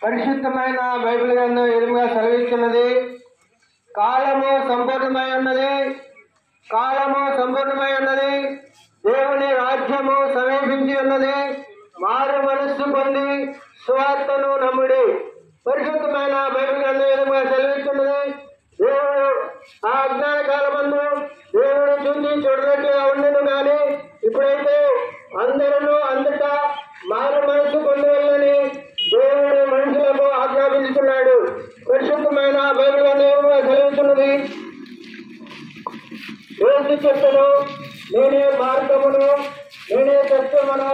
పరిశుద్ధమైన బైబిల్ గ్రంథం ఎదురుగా సెలవిస్తున్నది. కాలము సంపూర్ణమై ఉన్నది, కాలము సంపూర్ణమై ఉన్నది. దేవుని రాజ్యము సమీపించి ఉన్నది. మారు మనస్సు పొంది సువార్తను నమ్ముడి. పరిశుద్ధమైన బైబిల్ గ్రంథం ఎదురుగా సెలవిస్తున్నది. దేవుడు ఆ అజ్ఞాన కాలమందు దేవుడు చూసి చూడనట్టుగా ఉండను కానీ ఇప్పుడైతే అందరూ అంతటా మారు మనస్సు పొందవలని దేవుడు మనుషులకు ఆజ్ఞాపించుతున్నాడు. పరిశుద్ధమైన బైబిల్ గ్రంథం సెలవుతున్నది. యేసు చెప్పెను, నేనే మార్గమును, నేనే సత్యమును,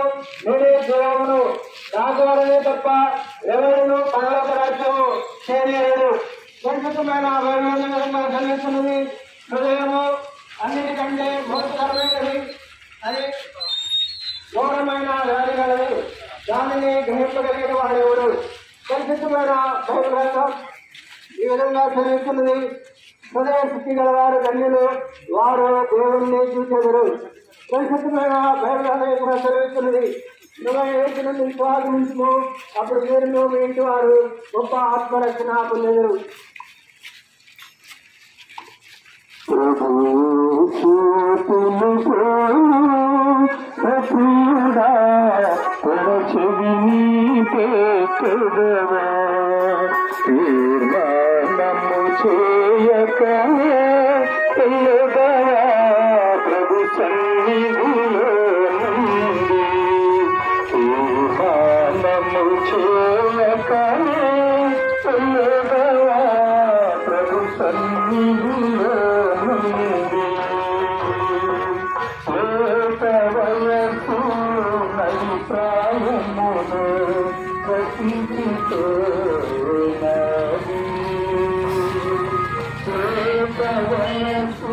నేనే జీవమును, నా ద్వారానే తప్ప ఎవరును పరలోక రాజ్యము చేయలేరు. పరిశుద్ధమైన బైబిల్ గ్రంథం సెలవుతున్నది. హృదయము అన్నిటికంటే మోసకరమైనది, అది ఘోరమైన వ్యాధి గలది, దానిని గ్రహింపగలిగిన వాడెవడు. పరిశుద్ధమైన బైబిల్ గ్రంథం ఈ విధంగా చదువుతున్నది. హృదయ శుద్ధి గలవారు ధన్యులు, వారు దేవుణ్ణి చూచెదరు. పరిశుద్ధమైన బైబిల్ గ్రంథం చదువుతున్నది. 21 నుండి విశ్వాసము, అప్పుడు మీరు మీ ఇంటి వారు గొప్ప ఆత్మరక్షణ పొందెదరు. ప్రభు సన్నిధిలో తీర్మానము చేయకనే ప్రభు సన్నిధిలో వయసు అభిప్రాయమును ప్రసిద్ధితో వయసు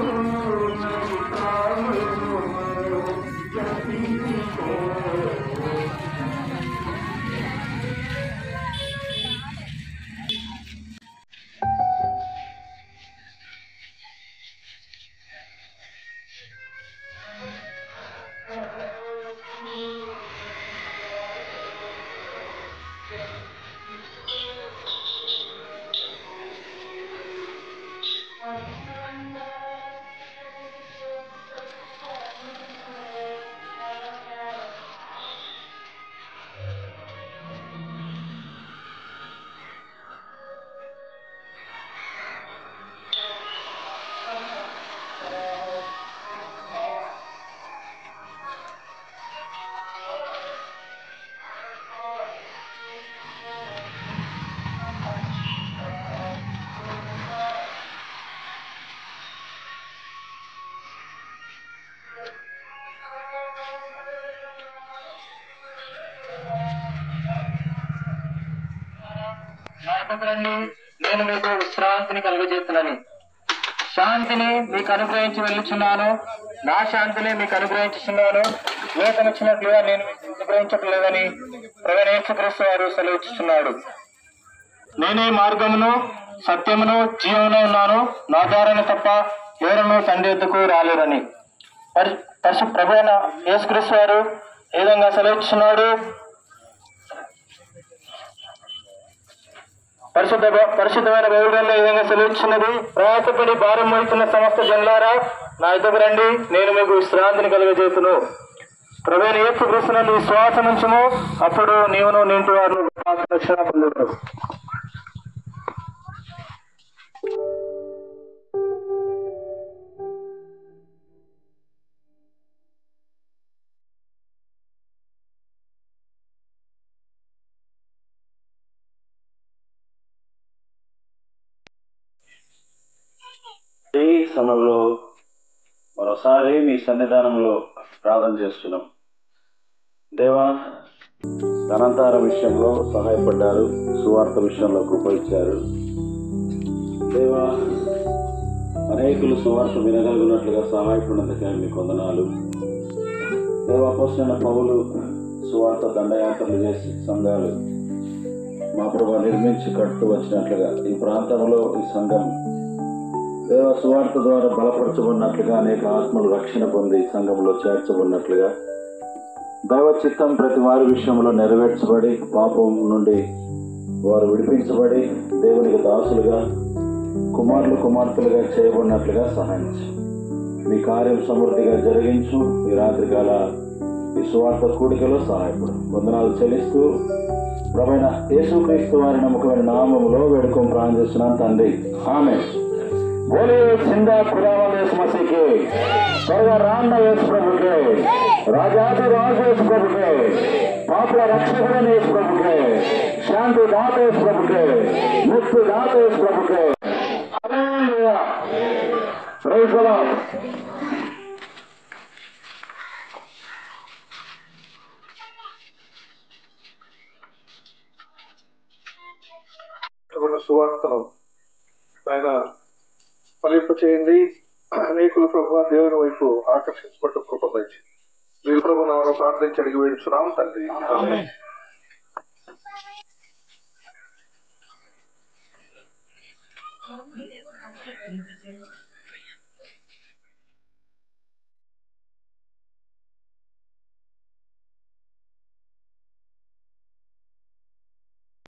నేను మీకు విశ్రాంతిని కలుగజేస్తున్నాను. శాంతిని మీకు అనుగ్రహించి వెళ్ళుచున్నాను, నా శాంతిని మీకు అనుగ్రహించుచున్నాను. లోకమిచ్చినట్లుగా నేను మీకు అనుగ్రహించట్లేదని ప్రభువైన యేసుక్రీస్తు వారు సెలవిస్తున్నాడు. నేనే మార్గమును సత్యమును జీవమును ఉన్నాను, నా ద్వారానే తప్ప ఎవరను తండ్రి యొద్దకు రాలేరని ప్రభువైన యేసుక్రీస్తు వారు ఏ విధంగా సెలవిస్తున్నాడు. పరిశుద్ధమైన బైబిల్లో ఈ విధంగా సెలవిస్తున్నది, ప్రయాసపడి భారం మోస్తున్న సమస్త జనులారా నా యొద్దకు రండి, నేను మీకు విశ్రాంతిని కలుగజేతును. ప్రభువైన యేసుక్రీస్తునందు విశ్వాసం ఉంచుము, అప్పుడు నీవును నీంటి వారు రక్షణ పొందుతారు. ఈ సమయంలో మరోసారి మీ సన్నిధానంలో ప్రార్థన చేస్తున్నాం. దేవా, ధనంతార విషయంలో సహాయపడ్డారు, సువార్త విషయంలో కృప ఇచ్చారు. దేవా, అనేకులు సువార్త వినగలిగినట్లుగా సహాయపడినందుకే మీకు వందనాలు. దేవా, అపోస్తలుడైన పౌలు సువార్త దండయాత్రలు చేసి సంఘాలు మా ప్రభు నిర్మించి కడుతూ వచ్చినట్లుగా ఈ ప్రాంతంలో ఈ సంఘం దేవ సువార్త ద్వారా బలపరచబడినట్లుగా అనేక ఆత్మలు రక్షణ పొంది సంఘంలో చేర్చబడినట్లుగా దైవ చిత్తం ప్రతి వారి విషయంలో నెరవేర్చబడి పాపం నుండి వారు విడిపించబడి దేవునికి దాసులుగా కుమారులు కుమార్తెలుగా చేయబడినట్లుగా సహాయించు. మీ కార్యం సమృద్ధిగా జరిగించు. ఈ రాత్రికాల ఈ సువార్త కూడికలో సహాయపడు. వందనాలు చెల్లిస్తూ ప్రభువైన యేసుక్రీస్తు వారి నమ్మకమైన నామములో వేడుకొని ప్రార్థన చేస్తున్నాను తండ్రి, ఆమేన్. बोलिए जिंदा खुदावंद यीशु मसीह के, स्वर्ग राम यीशु प्रभु के, राजाधिराज यीशु प्रभु के, पापला रक्षक यीशु प्रभु के, शांति दाता यीशु प्रभु के, मुक्ति दाता यीशु प्रभु के. Hallelujah, praise the Lord. సువార్తను ఆయన ఫలింప చేయండి. అనేకులు ప్రభు దేవుని వైపు ఆకర్షించబట్టు కృప దయచేయండి. మీరు ప్రభు నామమున ప్రార్థించి అడిగి వేడుచున్నాం తండ్రి, ఆమేన్.